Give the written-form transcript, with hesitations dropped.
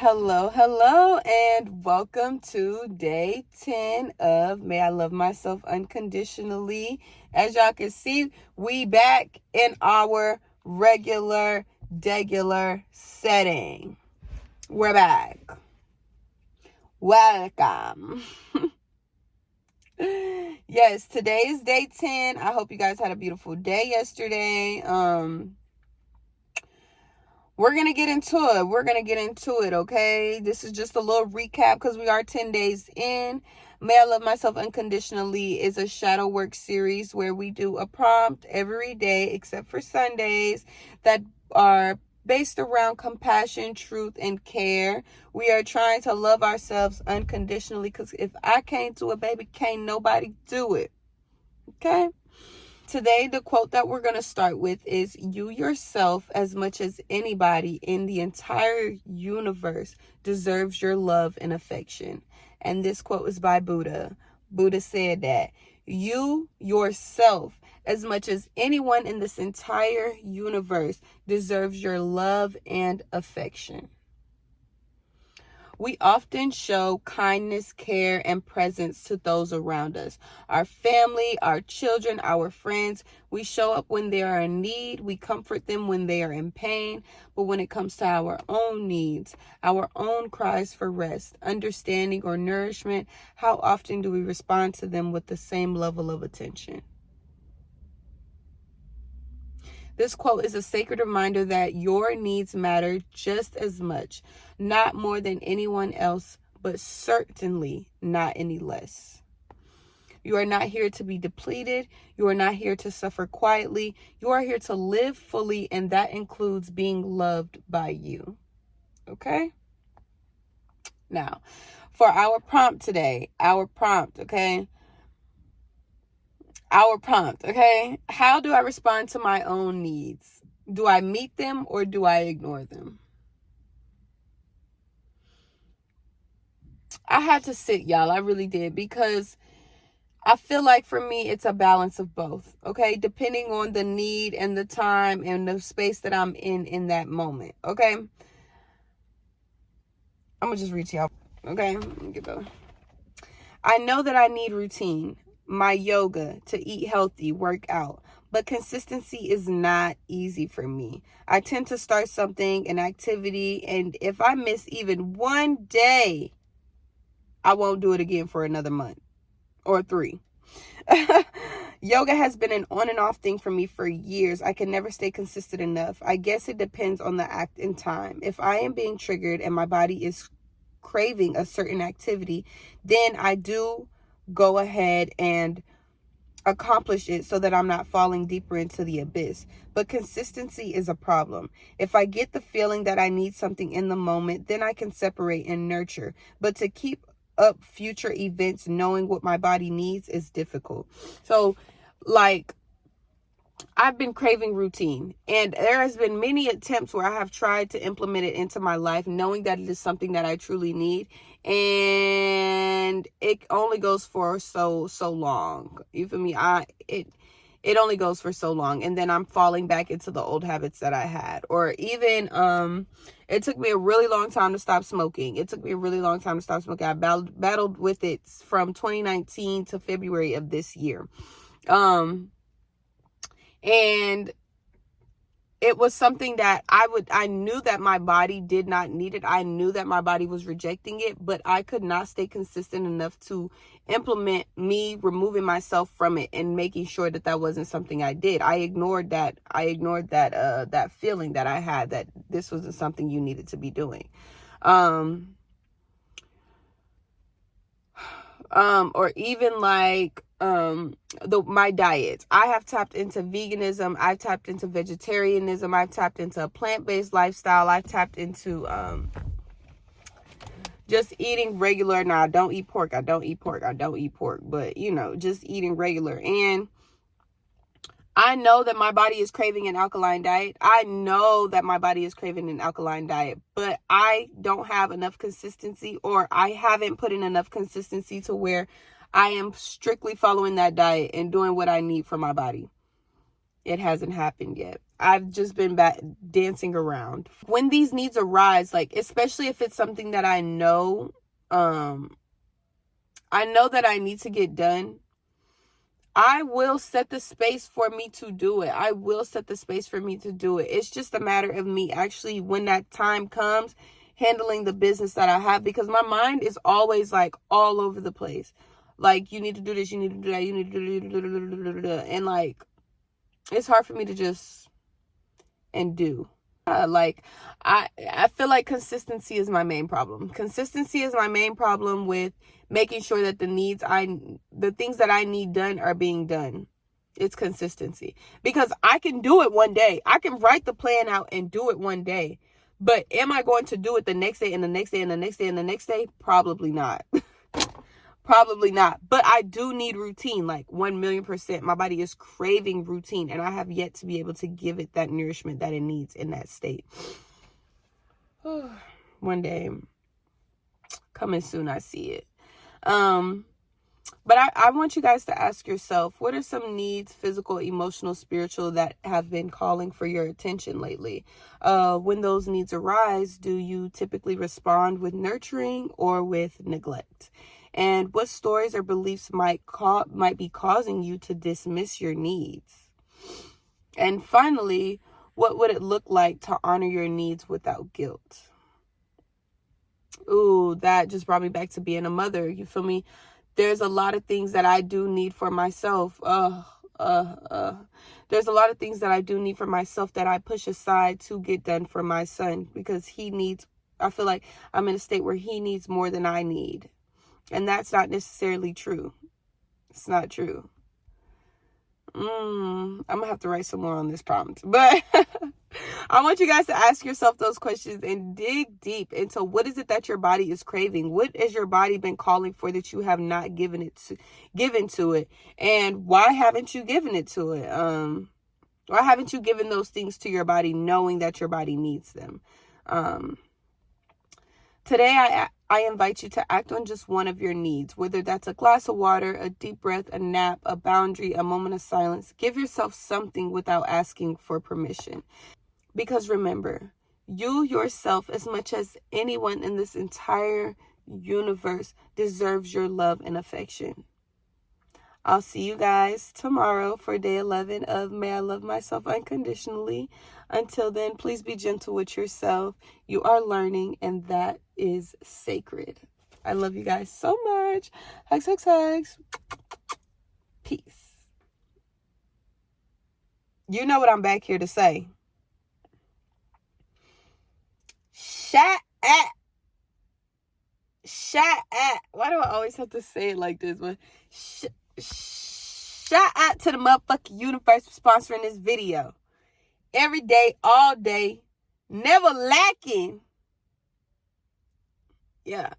Hello, and welcome to day 10 of May I Love Myself Unconditionally. As y'all can see, we back in our regular setting. We're back. Welcome. Yes, today is day 10. I hope you guys had a beautiful day yesterday. We're going to get into it, okay? This is just a little recap because we are 10 days in. May I Love Myself Unconditionally is a shadow work series where we do a prompt every day except for Sundays that are based around compassion, truth, and care. We are trying to love ourselves unconditionally because if I can't do it, baby, can't nobody do it, okay? Today, the quote that we're going to start with is, "You yourself, as much as anybody in the entire universe, deserves your love and affection." And this quote is by Buddha. Buddha said that you yourself, as much as anyone in this entire universe, deserves your love and affection. We often show kindness, care, and presence to those around us. Our family, our children, our friends. We show up when they are in need. We comfort them when they are in pain. But when it comes to our own needs, our own cries for rest, understanding, or nourishment, how often do we respond to them with the same level of attention? This quote is a sacred reminder that your needs matter just as much, not more than anyone else, but certainly not any less. You are not here to be depleted. You are not here to suffer quietly. You are here to live fully, and that includes being loved by you. Okay? Now, for our prompt today, Our prompt, okay? How do I respond to my own needs? Do I meet them or do I ignore them? I had to sit, y'all. I really did, because I feel like for me, it's a balance of both, okay? Depending on the need and the time and the space that I'm in that moment, okay? I'm going to just read to y'all, okay? Let me get going. I know that I need routine, my yoga, to eat healthy, work out. But consistency is not easy for me. I tend to start something, an activity, and if I miss even one day, I won't do it again for another month or 3. Yoga has been an on and off thing for me for years. I can never stay consistent enough. I guess it depends on the act and time. If I am being triggered and my body is craving a certain activity, then I do go ahead and accomplish it so that I'm not falling deeper into the abyss. But consistency is a problem. If I get the feeling that I need something in the moment, then I can separate and nurture. But to keep up future events knowing what my body needs is difficult. So, like, I've been craving routine, and there has been many attempts where I have tried to implement it into my life, knowing that it is something that I truly need, and it only goes for so long. You feel me? It only goes for so long, and then I'm falling back into the old habits that I had. Or even it took me a really long time to stop smoking. I battled with it from 2019 to February of this year. And it was something that I knew that my body did not need it. I knew that my body was rejecting it, but I could not stay consistent enough to implement me removing myself from it and making sure that that wasn't something I did. I ignored that feeling that I had that this wasn't something you needed to be doing. Or even like my diet. I have tapped into veganism. I've tapped into vegetarianism. I've tapped into a plant-based lifestyle. I've tapped into just eating regular. Now, I don't eat pork, but just eating regular. And I know that my body is craving an alkaline diet. But I don't have enough consistency, or I haven't put in enough consistency to where I am strictly following that diet and doing what I need for my body. It hasn't happened yet. I've just been dancing around. When these needs arise, like, especially if it's something that I know that I need to get done, I will set the space for me to do it. I will set the space for me to do it. It's just a matter of me actually, when that time comes, handling the business that I have, because my mind is always like all over the place. Like, you need to do this, you need to do that, you need to do, and like, it's hard for me to just and do. Like, I feel like consistency is my main problem. Consistency is my main problem with making sure that the things that I need done are being done. It's consistency. Because I can do it one day. I can write the plan out and do it one day. But am I going to do it the next day and the next day and the next day and the next day? Probably not. Probably not. But I do need routine, like 1,000,000%. My body is craving routine, and I have yet to be able to give it that nourishment that it needs in that state. One day, coming soon, I see it. But I want you guys to ask yourself, what are some needs, physical, emotional, spiritual, that have been calling for your attention lately? When those needs arise, do you typically respond with nurturing or with neglect? And what stories or beliefs might be causing you to dismiss your needs? And finally, what would it look like to honor your needs without guilt? Ooh, that just brought me back to being a mother. You feel me? There's a lot of things that I do need for myself. There's a lot of things that I do need for myself that I push aside to get done for my son, because I feel like I'm in a state where he needs more than I need. And that's not necessarily true. It's not true. I'm going to have to write some more on this prompt. But I want you guys to ask yourself those questions and dig deep into what is it that your body is craving? What has your body been calling for that you have not given to it? And why haven't you given it to it? Why haven't you given those things to your body knowing that your body needs them? Today, I invite you to act on just one of your needs, whether that's a glass of water, a deep breath, a nap, a boundary, a moment of silence. Give yourself something without asking for permission. Because remember, you yourself, as much as anyone in this entire universe, deserves your love and affection. I'll see you guys tomorrow for day 11 of May I Love Myself Unconditionally. Until then, please be gentle with yourself. You are learning, and that is sacred. I love you guys so much. Hugs, hugs, hugs. Peace. You know what I'm back here to say. Shut at. Why do I always have to say it like this? But shout out to the motherfucking universe for sponsoring this video. Every day, all day, never lacking. Yeah.